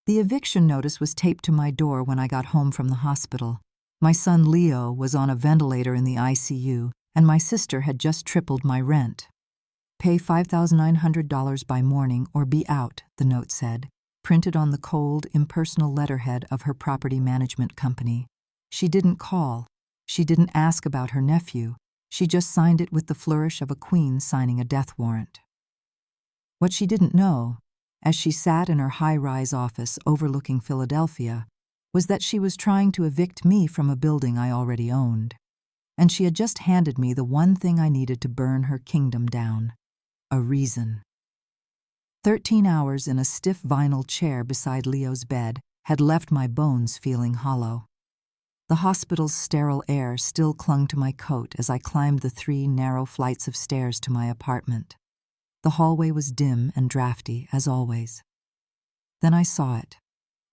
The eviction notice was taped to my door when I got home from the hospital. My son Leo was on a ventilator in the ICU, and my sister had just tripled my rent. Pay $5,900 by morning or be out, the note said, printed on the cold, impersonal letterhead of her property management company. She didn't call. She didn't ask about her nephew. She just signed it with the flourish of a queen signing a death warrant. What she didn't know, as she sat in her high-rise office overlooking Philadelphia, was that she was trying to evict me from a building I already owned. And she had just handed me the one thing I needed to burn her kingdom down: a reason. 13 hours in a stiff vinyl chair beside Leo's bed had left my bones feeling hollow. The hospital's sterile air still clung to my coat as I climbed the 3 narrow flights of stairs to my apartment. The hallway was dim and drafty, as always. Then I saw it,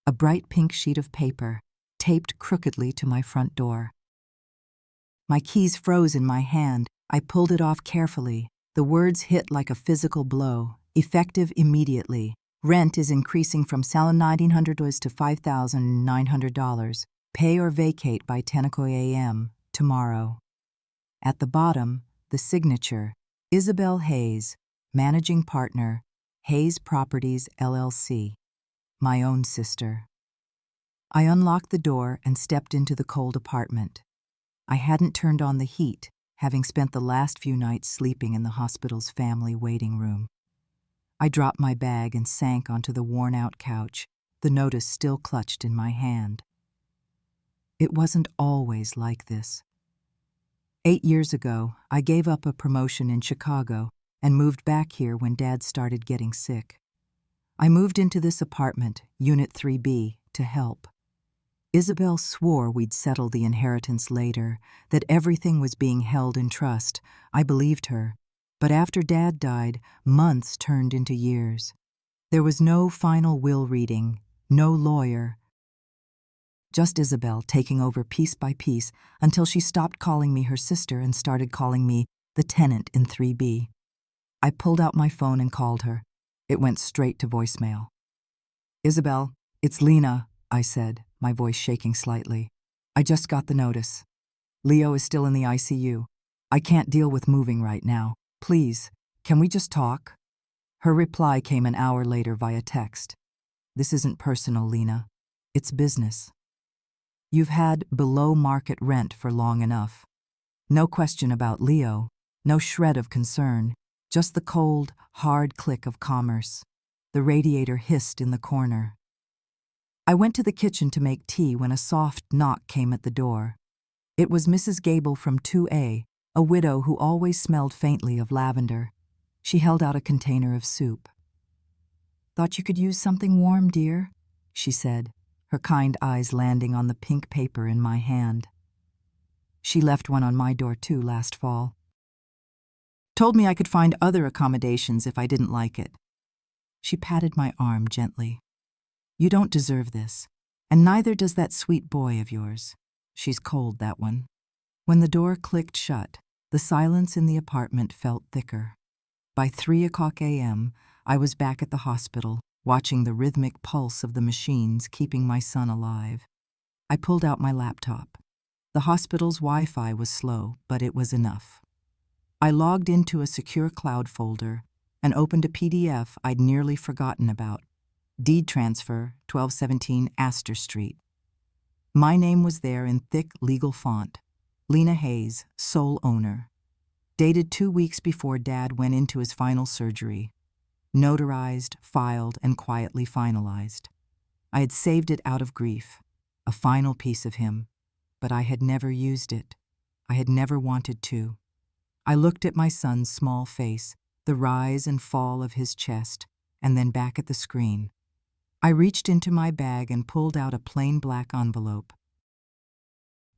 a bright pink sheet of paper, taped crookedly to my front door. My keys froze in my hand. I pulled it off carefully. The words hit like a physical blow, effective immediately. Rent is increasing from $1,900 to $5,900. Pay or vacate by 10 a.m. tomorrow. At the bottom, the signature, Isabel Hayes, Managing Partner, Hayes Properties, LLC. My own sister. I unlocked the door and stepped into the cold apartment. I hadn't turned on the heat, having spent the last few nights sleeping in the hospital's family waiting room. I dropped my bag and sank onto the worn-out couch, the notice still clutched in my hand. It wasn't always like this. 8 years ago, I gave up a promotion in Chicago and moved back here when Dad started getting sick. I moved into this apartment, Unit 3B, to help. Isabel swore we'd settle the inheritance later, that everything was being held in trust. I believed her. But after Dad died, months turned into years. There was no final will reading, no lawyer. Just Isabel taking over piece by piece until she stopped calling me her sister and started calling me the tenant in 3B. I pulled out my phone and called her. It went straight to voicemail. "Isabel, it's Lena," I said, my voice shaking slightly. "I just got the notice. Leo is still in the ICU. I can't deal with moving right now. Please, can we just talk?" Her reply came an hour later via text. "This isn't personal, Lena. It's business. You've had below-market rent for long enough. No question about Leo, no shred of concern, just the cold, hard click of commerce." The radiator hissed in the corner. I went to the kitchen to make tea when a soft knock came at the door. It was Mrs. Gable from 2A, a widow who always smelled faintly of lavender. She held out a container of soup. "Thought you could use something warm, dear," she said, her kind eyes landing on the pink paper in my hand. She left one on my door too last fall. Told me I could find other accommodations if I didn't like it. She patted my arm gently. "You don't deserve this, and neither does that sweet boy of yours. She's cold, that one." When the door clicked shut, the silence in the apartment felt thicker. By 3 a.m., I was back at the hospital, watching the rhythmic pulse of the machines keeping my son alive. I pulled out my laptop. The hospital's Wi-Fi was slow, but it was enough. I logged into a secure cloud folder and opened a PDF I'd nearly forgotten about. Deed transfer, 1217 Astor Street. My name was there in thick legal font. Lena Hayes, sole owner. Dated 2 weeks before Dad went into his final surgery. Notarized, filed, and quietly finalized. I had saved it out of grief, a final piece of him, but I had never used it. I had never wanted to. I looked at my son's small face, the rise and fall of his chest, and then back at the screen. I reached into my bag and pulled out a plain black envelope.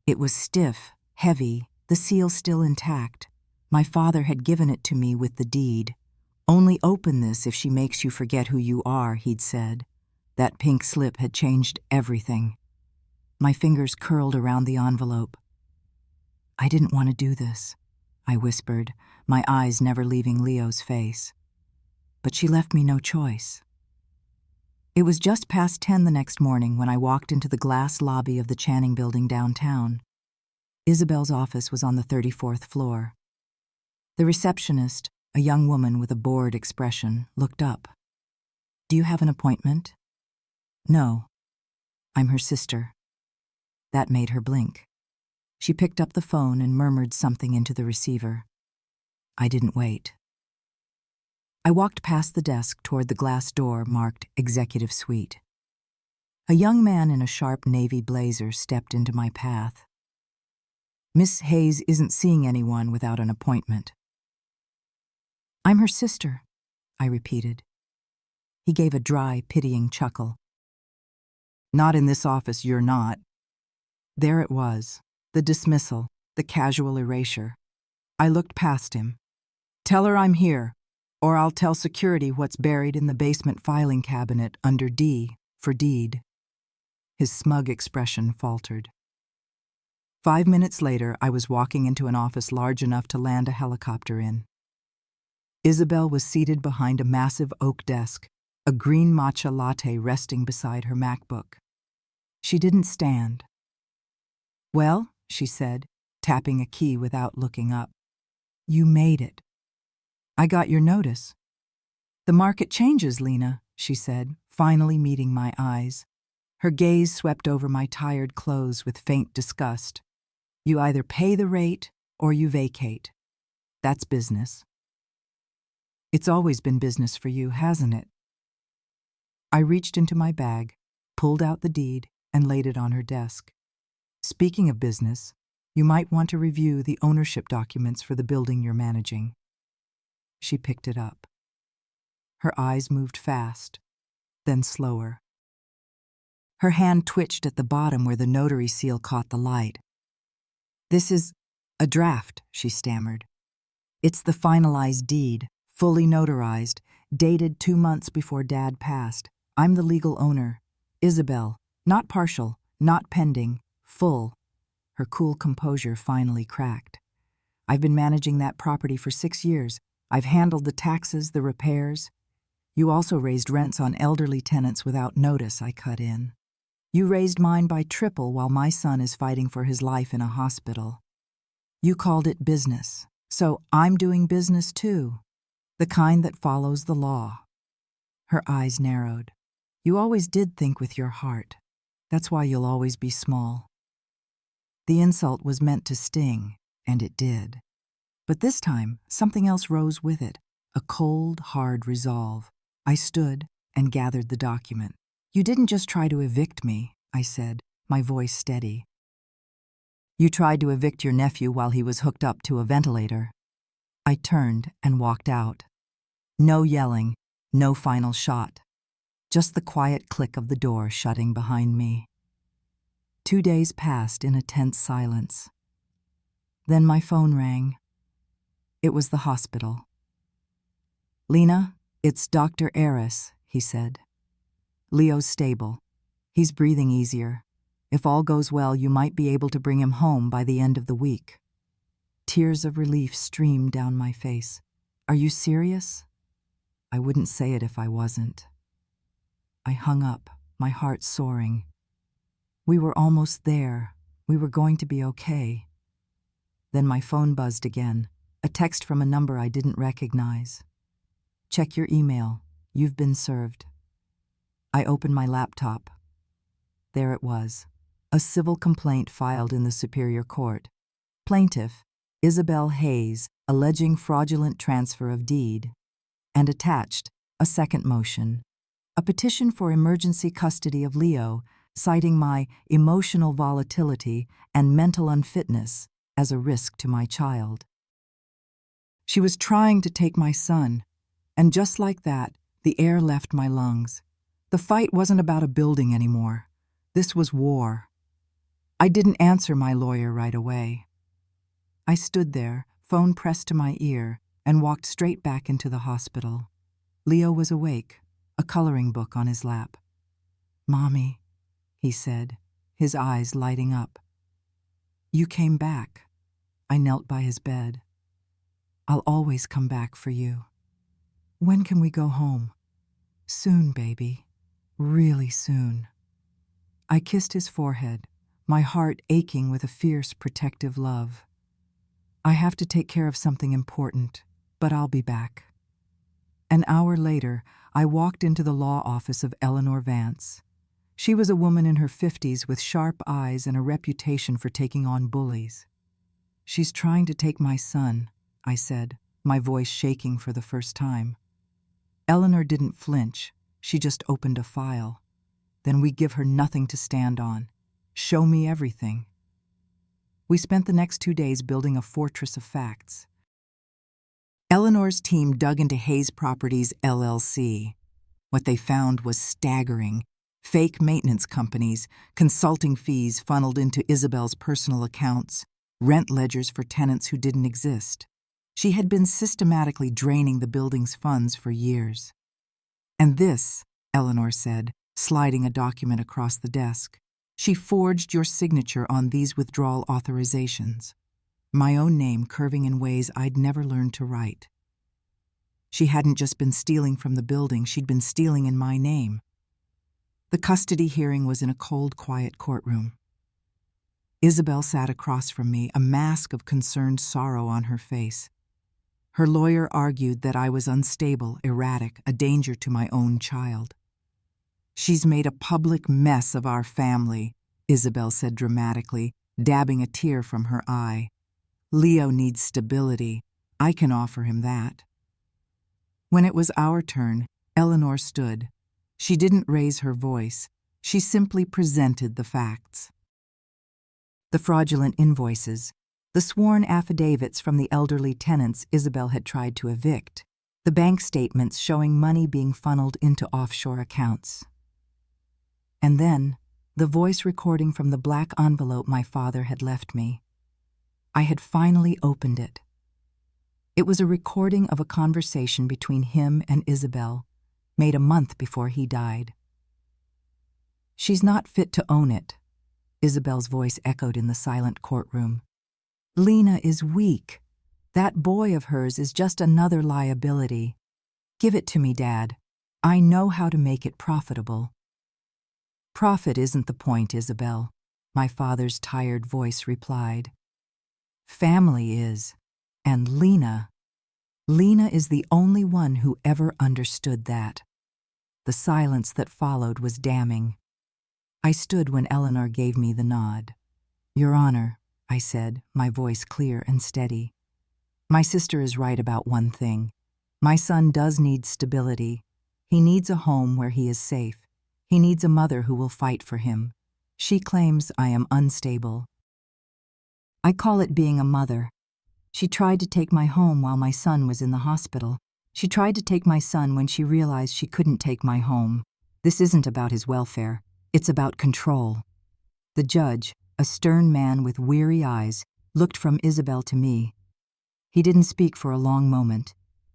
It was stiff, heavy, the seal still intact. My father had given it to me with the deed. "Only open this if she makes you forget who you are," he'd said. That pink slip had changed everything. My fingers curled around the envelope. "I didn't want to do this," I whispered, my eyes never leaving Leo's face. But she left me no choice. It was just past 10 the next morning when I walked into the glass lobby of the Channing Building downtown. Isabel's office was on the 34th floor. The receptionist, a young woman with a bored expression, looked up. "Do you have an appointment?" "No. I'm her sister." That made her blink. She picked up the phone and murmured something into the receiver. I didn't wait. I walked past the desk toward the glass door marked Executive Suite. A young man in a sharp navy blazer stepped into my path. "Miss Hayes isn't seeing anyone without an appointment." "I'm her sister," I repeated. He gave a dry, pitying chuckle. "Not in this office, you're not." There it was, the dismissal, the casual erasure. I looked past him. "Tell her I'm here, or I'll tell security what's buried in the basement filing cabinet under D for deed." His smug expression faltered. 5 minutes later, I was walking into an office large enough to land a helicopter in. Isabel was seated behind a massive oak desk, a green matcha latte resting beside her MacBook. She didn't stand. "Well," she said, tapping a key without looking up. "You made it. I got your notice." "The market changes, Lena," she said, finally meeting my eyes. Her gaze swept over my tired clothes with faint disgust. "You either pay the rate or you vacate. That's business." "It's always been business for you, hasn't it?" I reached into my bag, pulled out the deed, and laid it on her desk. "Speaking of business, you might want to review the ownership documents for the building you're managing." She picked it up. Her eyes moved fast, then slower. Her hand twitched at the bottom where the notary seal caught the light. "This is a draft," she stammered. "It's the finalized deed, fully notarized, dated 2 months before Dad passed. I'm the legal owner. Isabel, not partial, not pending, full." Her cool composure finally cracked. "I've been managing that property for 6 years. I've handled the taxes, the repairs." "You also raised rents on elderly tenants without notice," I cut in. "You raised mine by triple while my son is fighting for his life in a hospital. You called it business, so I'm doing business too, the kind that follows the law." Her eyes narrowed. "You always did think with your heart. That's why you'll always be small." The insult was meant to sting, and it did. But this time, something else rose with it, a cold, hard resolve. I stood and gathered the document. "You didn't just try to evict me," I said, my voice steady. "You tried to evict your nephew while he was hooked up to a ventilator." I turned and walked out. No yelling, no final shot. Just the quiet click of the door shutting behind me. 2 days passed in a tense silence. Then my phone rang. It was the hospital. "Lena, it's Dr. Aris," he said. "Leo's stable. He's breathing easier. If all goes well, you might be able to bring him home by the end of the week." Tears of relief streamed down my face. "Are you serious?" I wouldn't say it if I wasn't. I hung up, my heart soaring. We were almost there. We were going to be okay. Then my phone buzzed again, a text from a number I didn't recognize. "Check your email. You've been served." I opened my laptop. There it was, a civil complaint filed in the Superior Court. Plaintiff, Isabel Hayes, alleging fraudulent transfer of deed. And attached, a second motion, a petition for emergency custody of Leo, citing my emotional volatility and mental unfitness as a risk to my child. She was trying to take my son, and just like that, the air left my lungs. The fight wasn't about a building anymore. This was war. I didn't answer my lawyer right away. I stood there, phone pressed to my ear, and walked straight back into the hospital. Leo was awake, a coloring book on his lap. "Mommy," he said, his eyes lighting up. "You came back." I knelt by his bed. "I'll always come back for you." "When can we go home?" "Soon, baby." really soon. I kissed his forehead, my heart aching with a fierce, protective love. I have to take care of something important, but I'll be back. An hour later, I walked into the law office of Eleanor Vance. She was a woman in her 50s with sharp eyes and a reputation for taking on bullies. "She's trying to take my son," I said, my voice shaking for the first time. Eleanor didn't flinch. She just opened a file. "Then we give her nothing to stand on. Show me everything." We spent the next 2 days building a fortress of facts. Eleanor's team dug into Hayes Properties, LLC. What they found was staggering. Fake maintenance companies, consulting fees funneled into Isabel's personal accounts, rent ledgers for tenants who didn't exist. She had been systematically draining the building's funds for years. "And this," Eleanor said, sliding a document across the desk, "she forged your signature on these withdrawal authorizations." My own name curving in ways I'd never learned to write. She hadn't just been stealing from the building, she'd been stealing in my name. The custody hearing was in a cold, quiet courtroom. Isabel sat across from me, a mask of concerned sorrow on her face. Her lawyer argued that I was unstable, erratic, a danger to my own child. "She's made a public mess of our family," Isabel said dramatically, dabbing a tear from her eye. "Leo needs stability. I can offer him that." When it was our turn, Eleanor stood. She didn't raise her voice. She simply presented the facts. The fraudulent invoices, the sworn affidavits from the elderly tenants Isabel had tried to evict, the bank statements showing money being funneled into offshore accounts. And then, the voice recording from the black envelope my father had left me. I had finally opened it. It was a recording of a conversation between him and Isabel, made a month before he died. "She's not fit to own it," Isabel's voice echoed in the silent courtroom. "Lena is weak. That boy of hers is just another liability. Give it to me, Dad. I know how to make it profitable." "Profit isn't the point, Isabel," my father's tired voice replied. "Family is. And Lena is the only one who ever understood that." The silence that followed was damning. I stood when Eleanor gave me the nod. "Your Honor," I said, my voice clear and steady. "My sister is right about one thing. My son does need stability. He needs a home where he is safe. He needs a mother who will fight for him. She claims I am unstable. I call it being a mother. She tried to take my home while my son was in the hospital. She tried to take my son when she realized she couldn't take my home. This isn't about his welfare. It's about control." The judge, a stern man with weary eyes, looked from Isabel to me. He didn't speak for a long moment.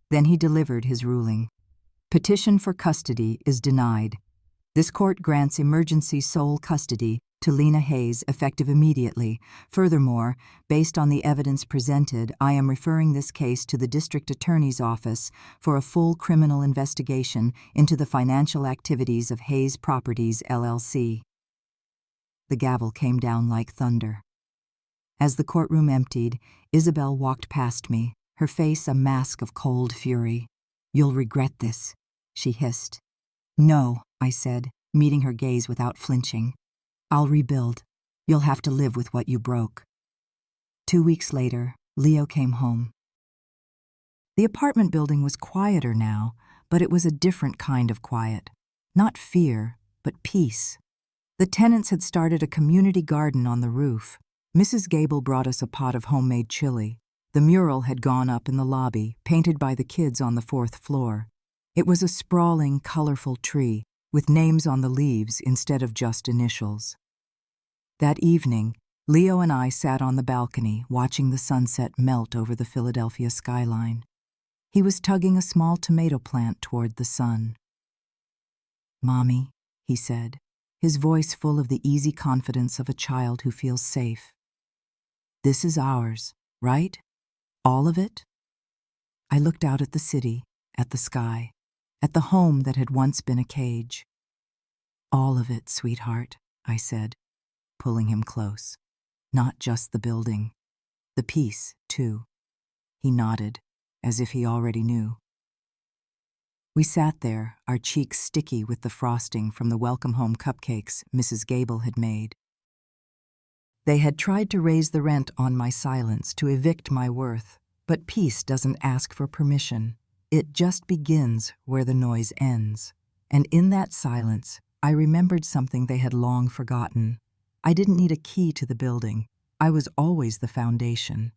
Then he delivered his ruling. "Petition for custody is denied. This court grants emergency sole custody to Lena Hayes effective immediately. Furthermore, based on the evidence presented, I am referring this case to the District Attorney's Office for a full criminal investigation into the financial activities of Hayes Properties, LLC." The gavel came down like thunder. As the courtroom emptied, Isabel walked past me, her face a mask of cold fury. "You'll regret this," she hissed. "No," I said, meeting her gaze without flinching. "I'll rebuild. You'll have to live with what you broke." 2 weeks later, Leo came home. The apartment building was quieter now, but it was a different kind of quiet. Not fear, but peace. The tenants had started a community garden on the roof. Mrs. Gable brought us a pot of homemade chili. The mural had gone up in the lobby, painted by the kids on the 4th floor. It was a sprawling, colorful tree, with names on the leaves instead of just initials. That evening, Leo and I sat on the balcony, watching the sunset melt over the Philadelphia skyline. He was tugging a small tomato plant toward the sun. "Mommy," he said, his voice full of the easy confidence of a child who feels safe. "This is ours, right? All of it?" I looked out at the city, at the sky, at the home that had once been a cage. All of it, sweetheart, I said, pulling him close. Not just the building. The peace, too. He nodded, as if he already knew. We sat there, our cheeks sticky with the frosting from the welcome home cupcakes Mrs. Gable had made. They had tried to raise the rent on my silence, to evict my worth, but peace doesn't ask for permission. It just begins where the noise ends. And in that silence, I remembered something they had long forgotten. I didn't need a key to the building. I was always the foundation.